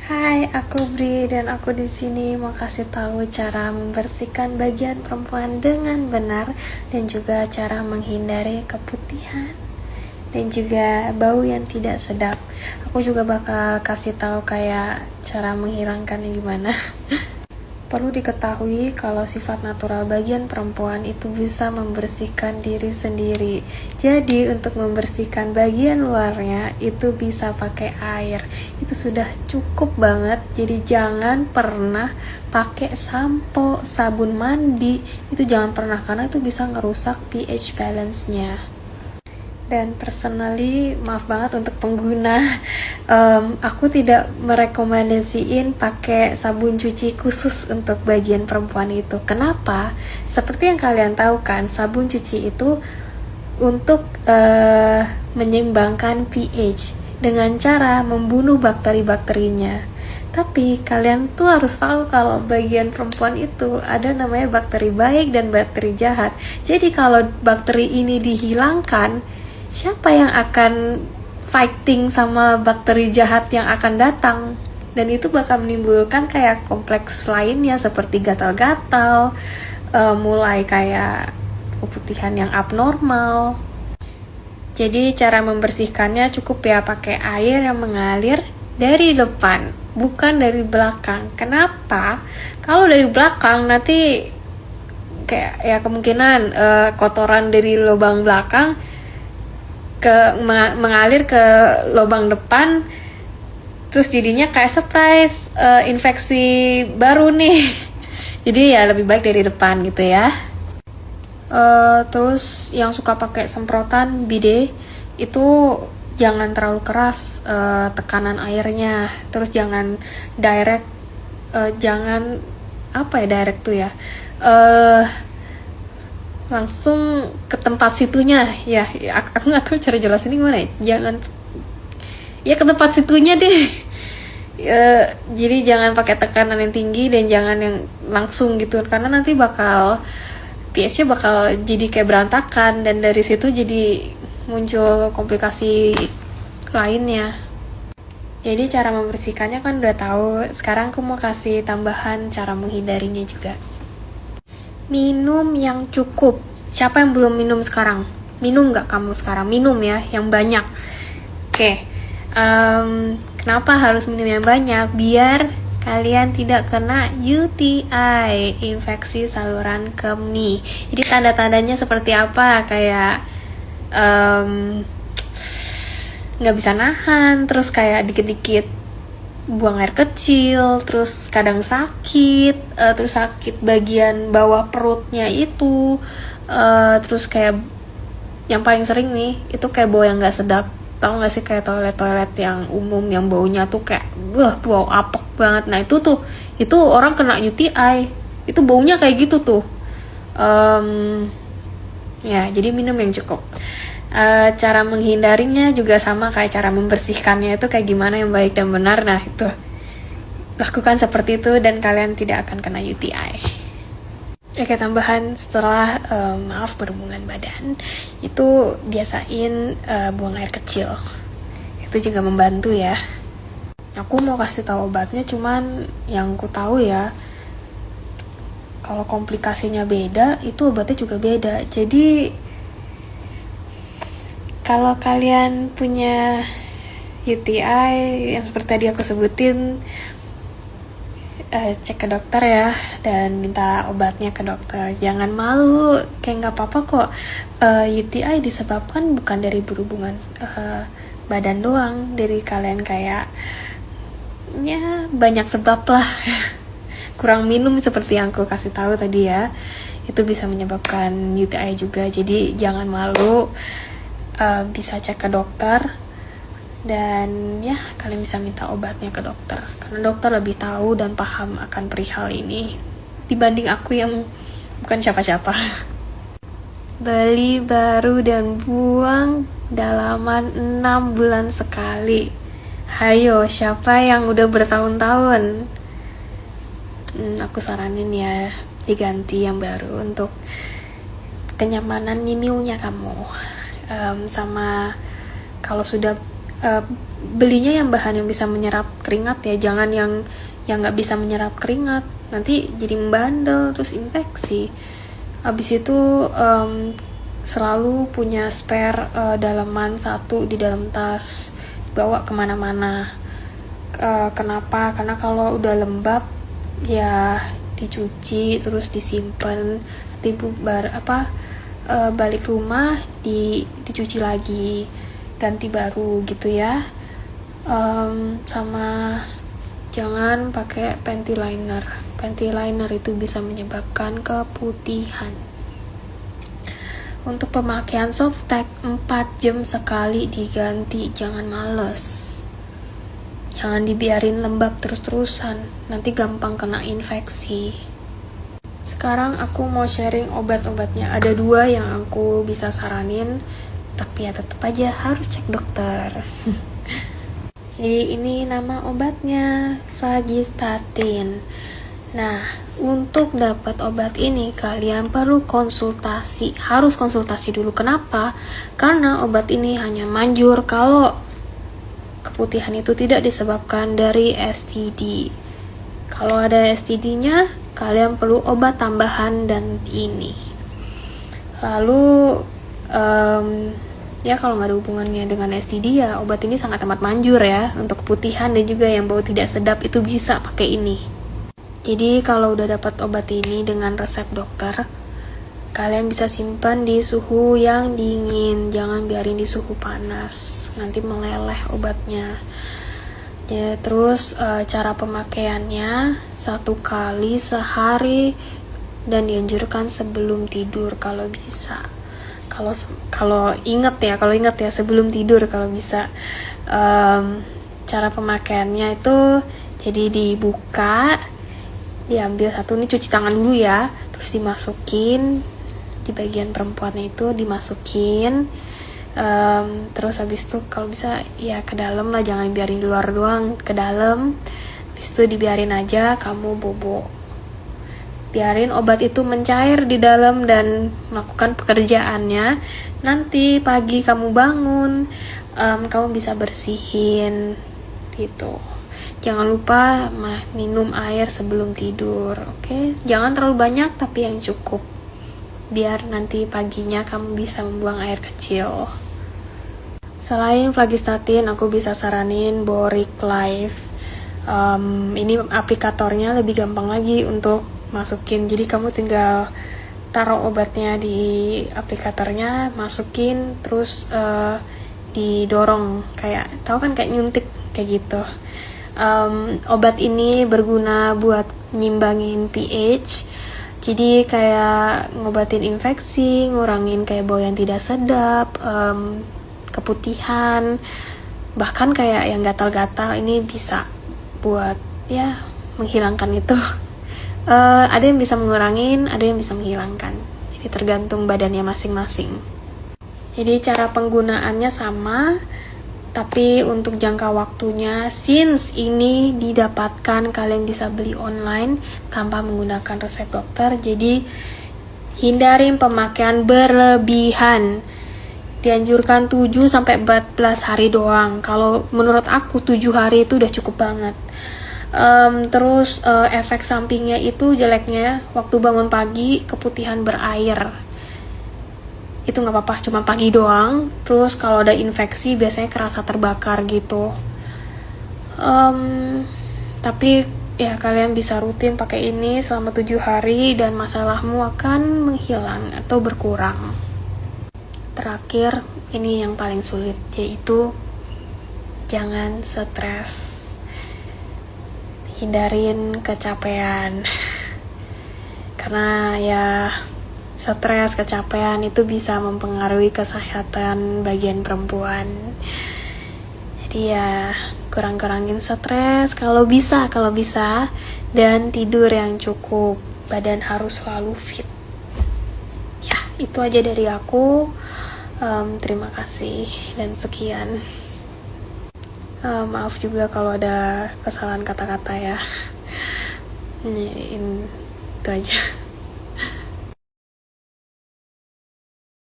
Hai, aku Bri dan aku di sini mau kasih tahu cara membersihkan bagian perempuan dengan benar dan juga cara menghindari keputihan dan juga bau yang tidak sedap. Aku juga bakal kasih tahu kayak cara menghilangkannya gimana. Perlu diketahui kalau sifat natural bagian perempuan itu bisa membersihkan diri sendiri. Jadi untuk membersihkan bagian luarnya itu bisa pakai air. Itu sudah cukup banget. Jadi jangan pernah pakai sampo, sabun mandi. Itu jangan pernah karena itu bisa ngerusak pH balance-nya. Dan personally, maaf banget untuk pengguna, aku tidak merekomendasiin pakai sabun cuci khusus untuk bagian perempuan itu. Kenapa? Seperti yang kalian tahu kan, sabun cuci itu untuk menyeimbangkan pH dengan cara membunuh bakteri-bakterinya. Tapi kalian tuh harus tahu kalau bagian perempuan itu ada namanya bakteri baik dan bakteri jahat. Jadi kalau bakteri ini dihilangkan, siapa yang akan fighting sama bakteri jahat yang akan datang? Dan itu bakal menimbulkan kayak kompleks lainnya seperti gatal-gatal, mulai kayak keputihan yang abnormal. Jadi cara membersihkannya cukup ya pakai air yang mengalir dari depan, bukan dari belakang. Kenapa? Kalau dari belakang nanti kayak ya kemungkinan kotoran dari lubang belakang mengalir ke lubang depan, terus jadinya kayak surprise infeksi baru nih. Jadi ya lebih baik dari depan gitu ya. Terus yang suka pakai semprotan bidet itu jangan terlalu keras tekanan airnya, terus jangan direct, jangan apa ya direct tuh ya, langsung ke tempat situnya ya, aku nggak tahu cara jelasin gimana ya, jangan ya ke tempat situnya deh. Jadi jangan pakai tekanan yang tinggi dan jangan yang langsung gitu karena nanti bakal pH-nya bakal jadi kayak berantakan dan dari situ jadi muncul komplikasi lainnya. Jadi cara membersihkannya kan udah tahu, sekarang aku mau kasih tambahan cara menghindarinya juga. Minum yang cukup. Siapa yang belum minum sekarang? Minum nggak kamu sekarang? Minum ya, yang banyak. Oke. Kenapa harus minum yang banyak? Biar kalian tidak kena UTI, infeksi saluran kemih. Jadi tanda-tandanya seperti apa? Kayak nggak bisa nahan, terus kayak dikit-dikit buang air kecil, terus kadang sakit, terus sakit bagian bawah perutnya itu, terus kayak yang paling sering nih itu kayak bau yang nggak sedap. Tahu nggak sih kayak toilet yang umum yang baunya tuh kayak bau apek banget. Nah itu orang kena UTI, itu baunya kayak gitu tuh. Ya jadi minum yang cukup. Cara menghindarinya juga sama kayak cara membersihkannya itu kayak gimana yang baik dan benar. Nah itu lakukan seperti itu dan kalian tidak akan kena UTI. Oke, tambahan setelah berhubungan badan itu biasain buang air kecil, itu juga membantu ya. Aku mau kasih tahu obatnya, cuman yang ku tahu ya kalau komplikasinya beda itu obatnya juga beda. Jadi kalau kalian punya UTI yang seperti tadi aku sebutin, cek ke dokter ya dan minta obatnya ke dokter. Jangan malu, kayak nggak apa-apa kok. UTI disebabkan bukan dari berhubungan badan doang, dari kalian kayak ya banyak sebab lah. Kurang minum seperti yang aku kasih tahu tadi ya, itu bisa menyebabkan UTI juga. Jadi jangan malu. Bisa cek ke dokter dan ya kalian bisa minta obatnya ke dokter karena dokter lebih tahu dan paham akan perihal ini dibanding aku yang bukan siapa-siapa. Beli baru dan buang dalaman 6 bulan sekali. Hayo, siapa yang udah bertahun-tahun? Aku saranin ya diganti yang baru untuk kenyamanan nyiniunya kamu. Sama kalau sudah belinya yang bahan yang bisa menyerap keringat ya, jangan yang nggak bisa menyerap keringat, nanti jadi membandel terus infeksi. Habis itu selalu punya spare dalaman satu di dalam tas, bawa kemana-mana. Kenapa? Karena kalau udah lembab ya dicuci terus disimpan, nanti balik rumah dicuci lagi, ganti baru gitu ya. Sama jangan pakai panty liner itu bisa menyebabkan keputihan. Untuk pemakaian softtek 4 jam sekali diganti, jangan males. Jangan dibiarin lembab terus-terusan, nanti gampang kena infeksi. Sekarang aku mau sharing obat-obatnya. Ada 2 yang aku bisa saranin, tapi ya tetap aja harus cek dokter. Jadi ini nama obatnya Vagistatin. Nah, untuk dapat obat ini kalian perlu konsultasi. Harus konsultasi dulu. Kenapa? Karena obat ini hanya manjur kalau keputihan itu tidak disebabkan dari STD. Kalau ada STD-nya, kalian perlu obat tambahan dan ini. Lalu ya kalau nggak ada hubungannya dengan STD ya obat ini sangat amat manjur ya. Untuk keputihan dan juga yang bau tidak sedap itu bisa pakai ini. Jadi kalau udah dapat obat ini dengan resep dokter, kalian bisa simpan di suhu yang dingin, jangan biarin di suhu panas, nanti meleleh obatnya. Ya, terus cara pemakaiannya 1 kali sehari dan dianjurkan sebelum tidur kalau bisa. Kalau ingat ya sebelum tidur kalau bisa. Cara pemakaiannya itu jadi dibuka, diambil satu, ini cuci tangan dulu ya, terus dimasukin di bagian perempuannya itu, dimasukin terus habis itu kalau bisa ya ke dalam lah, jangan biarin di luar doang, ke dalam. Habis itu dibiarin aja kamu bobo, biarin obat itu mencair di dalam dan melakukan pekerjaannya. Nanti pagi kamu bangun, kamu bisa bersihin gitu. Jangan lupa minum air sebelum tidur, oke? Jangan terlalu banyak tapi yang cukup, biar nanti paginya kamu bisa membuang air kecil. Selain Vagistatin, aku bisa saranin Boric Life. Ini aplikatornya lebih gampang lagi untuk masukin, jadi kamu tinggal taruh obatnya di aplikatornya, masukin, terus didorong, kayak tahu kan kayak nyuntik kayak gitu. Obat ini berguna buat nyimbangin pH, jadi kayak ngobatin infeksi, ngurangin kayak bau yang tidak sedap, keputihan, bahkan kayak yang gatal-gatal, ini bisa buat ya menghilangkan itu. Ada yang bisa mengurangin, ada yang bisa menghilangkan, jadi tergantung badannya masing-masing. Jadi cara penggunaannya sama, tapi untuk jangka waktunya, since ini didapatkan kalian bisa beli online tanpa menggunakan resep dokter, jadi hindarin pemakaian berlebihan. Dianjurkan 7-14 hari doang. Kalau menurut aku 7 hari itu udah cukup banget. Terus efek sampingnya itu jeleknya waktu bangun pagi keputihan berair, itu nggak apa-apa, cuma pagi doang. Terus kalau ada infeksi biasanya kerasa terbakar gitu. Tapi ya kalian bisa rutin pakai ini selama 7 hari dan masalahmu akan menghilang atau berkurang. Terakhir, ini yang paling sulit, yaitu jangan stres. Hindarin kecapean. Karena ya stres, kecapean itu bisa mempengaruhi kesehatan bagian perempuan. Jadi ya kurang-kurangin stres kalau bisa, dan tidur yang cukup. Badan harus selalu fit. Ya, itu aja dari aku. Terima kasih dan sekian. Maaf juga kalau ada kesalahan kata-kata ya. Itu aja.